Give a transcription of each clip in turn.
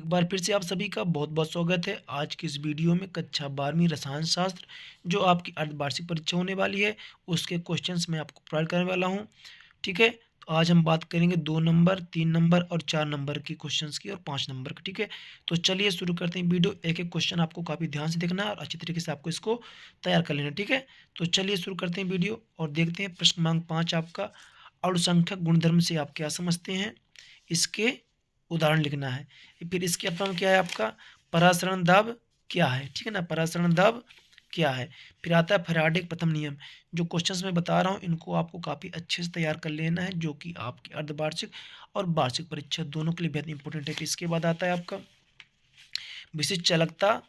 एक बार फिर से आप सभी का बहुत-बहुत स्वागत है। आज की इस वीडियो में कक्षा 12वीं रसायन शास्त्र जो आपकी अर्धवार्षिक परीक्षा होने वाली है, उसके क्वेश्चंस मैं आपको प्रोवाइड करने वाला हूँ। ठीक है? तो आज हम बात करेंगे 2 नंबर, 3 नंबर और 4 नंबर की क्वेश्चंस की और 5 नंबर की। ठीक है? तो चलिए शुरू करते हैं वीडियो। एक-एक क्वेश्चन आपको काफ़ी ध्यान से देखना है और अच्छी तरीके से आपको इसको तैयार कर लेना है। ठीक है? तो चलिए शुरू करते हैं वीडियो और देखते हैं प्रश्न क्रमांक 5 आपका अणुसंख्यक गुणधर्म से आप क्या समझते हैं? इसके उदाहरण लिखना है। फिर इसके अपना क्या है आपका परासरण दाब क्या है? ठीक है ना? परासरण दाब क्या है? फिर आता है फैराडे का प्रथम नियम। जो क्वेश्चंस मैं बता रहा हूँ इनको आपको काफ़ी अच्छे से तैयार कर लेना है, जो कि आपकी अर्धवार्षिक और वार्षिक परीक्षा दोनों के लिए बेहद इंपॉर्टेंट है। फिर इसके बाद आता है आपका विशिष्ट चालकता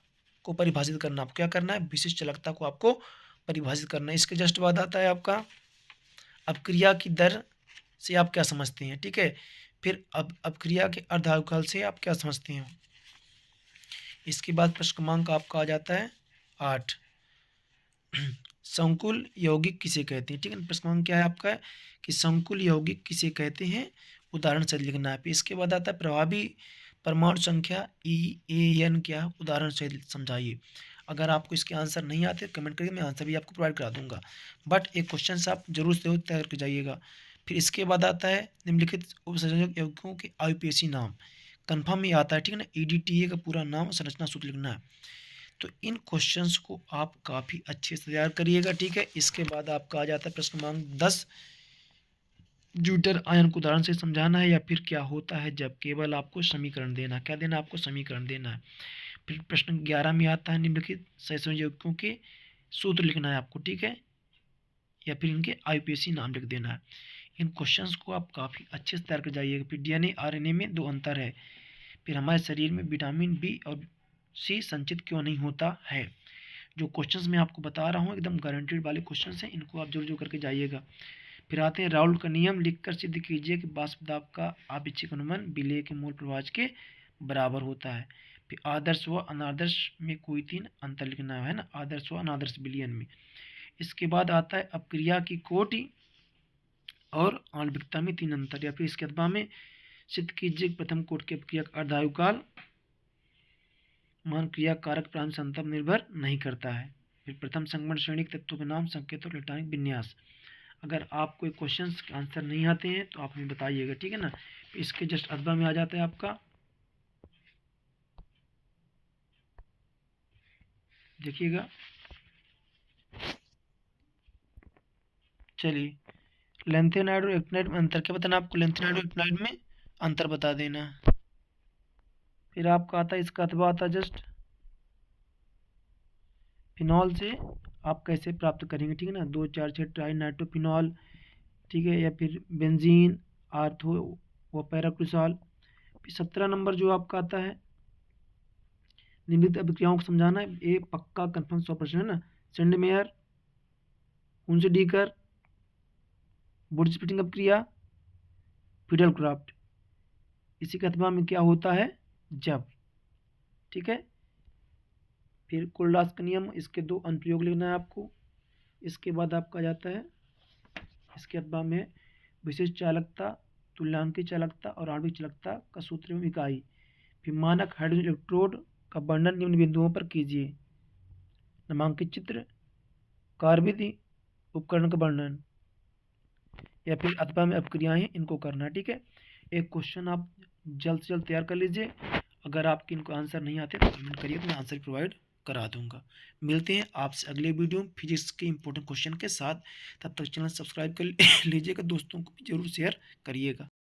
को परिभाषित करना। आपको क्या करना है? विशिष्ट चालकता को आपको परिभाषित करना है। इसके जस्ट बाद आता है आपका अपक्रिया की दर से आप क्या समझते हैं? ठीक है? फिर अब अपक्रिया के अर्धायुकाल से आप क्या समझते हैं? इसके बाद प्रश्न क्रमांक आपका आ जाता है 8। संकुल यौगिक किसे कहते हैं? ठीक है? प्रश्न क्रमांक क्या है आपका कि संकुल यौगिक किसे कहते हैं? उदाहरण सहित लिखना है। फिर इसके बाद आता है प्रभावी परमाणु संख्या EAN क्या है? उदाहरण सहित समझाइए। अगर आपको इसके आंसर नहीं आते कमेंट करिए, मैं आंसर भी आपको प्रोवाइड करा दूंगा। बट एक क्वेश्चन आप जरूर से जरूर तैयार कर जाइएगा। फिर इसके बाद आता है निम्नलिखित उपसंयोजक यौगिकों के IUPAC नाम। कन्फर्म ही आता है। ठीक है ना? EDTA का पूरा नाम और संरचना सूत्र लिखना है। तो इन क्वेश्चंस को आप काफ़ी अच्छे से तैयार करिएगा। ठीक है? इसके बाद आपका आ जाता है प्रश्न क्रमांक 10। ज्यूटर आयन को उदाहरण से समझाना है या फिर क्या होता है जब केवल आपको समीकरण देना। क्या देना? आपको समीकरण देना है। फिर प्रश्न 11 में आता है निम्नलिखित सहसंयोजकों के सूत्र लिखना है आपको। ठीक है? या फिर इनके IUPAC नाम लिख देना है। इन क्वेश्चंस को आप काफ़ी अच्छे से तैयार कर जाइएगा। फिर DNA RNA में 2 अंतर है। फिर हमारे शरीर में विटामिन B और C संचित क्यों नहीं होता है? जो क्वेश्चंस मैं आपको बता रहा हूँ एकदम गारंटेड वाले क्वेश्चंस हैं, इनको आप जरूर करके जाइएगा। फिर आते हैं राउल का नियम लिखकर सिद्ध कीजिए कि वाष्प दाब का आपेक्षिक अनुमान विलेय के मूल प्रवाह के बराबर होता है। फिर आदर्श व अनादर्श में कोई 3 अंतर लिखना है ना, आदर्श व अनादर्श विलयन में। इसके बाद आता है अपक्रिया की कोटि और आणविकता में 3 अंतर, या फिर इसके अथवा में सिद्ध कीजिए प्रथम कोट की अपक्रिया का अर्धायुकाल मान क्रिया कारक प्रांत से अंतर निर्भर नहीं करता है। फिर प्रथम संगमन श्रेणी के तत्वों के नाम, संकेत और इलेक्ट्रॉनिक विन्यास। अगर आपको क्वेश्चन के आंसर नहीं आते हैं तो आप हमें बताइएगा। ठीक है ना? इसके जस्ट अथवा में आ जाता है आपका, देखिएगा। चलिए, लेंथेनाइड और एक्टिनाइड में अंतर क्या बताना आपको? लेंथेनाइड और एक्टिनाइड में अंतर बता देना। फिर आपका आता है इसका अथवा आता है जस्ट फिनॉल से आप कैसे प्राप्त करेंगे। ठीक है ना? 2,4,6 ट्राई नाइट्रोफिनॉल। ठीक है? या फिर बेंजीन, आर्थो व पैराक्रिसॉल। फिर 17 नंबर जो आपका आता है निम्नलिखित अभिक्रियाओं को समझाना है। ये पक्का कंफर्म 100% है ना। सेंडमेयर, हुंसडीकर, वुड स्प्लिटिंग अभिक्रिया, फिडल क्राफ्ट। इसी के अथवा में क्या होता है जब। ठीक है? फिर कोल्डास का नियम, इसके 2 अनुप्रयोग लिखना है आपको। इसके बाद आपका जाता है इसके अथवा में विशिष्ट चालकता, तुल्यांकी चालकता और आणविक चालकता का सूत्र एवं इकाई। फिर मानक हाइड्रोजन इलेक्ट्रोड का वर्णन निम्न बिंदुओं पर कीजिए। नामांकित चित्र, कार्बनिक उपकरण का वर्णन, या फिर अथवा में अपक्रियाएं, इनको करना है। ठीक है? एक क्वेश्चन आप जल्द से जल्द तैयार कर लीजिए। अगर आपके इनको आंसर नहीं आते तो कमेंट करिए तो मैं आंसर प्रोवाइड करा दूंगा। मिलते हैं आपसे अगले वीडियो में फिजिक्स के इंपॉर्टेंट क्वेश्चन के साथ। तब तक चैनल सब्सक्राइब कर लीजिएगा, दोस्तों को भी जरूर शेयर करिएगा।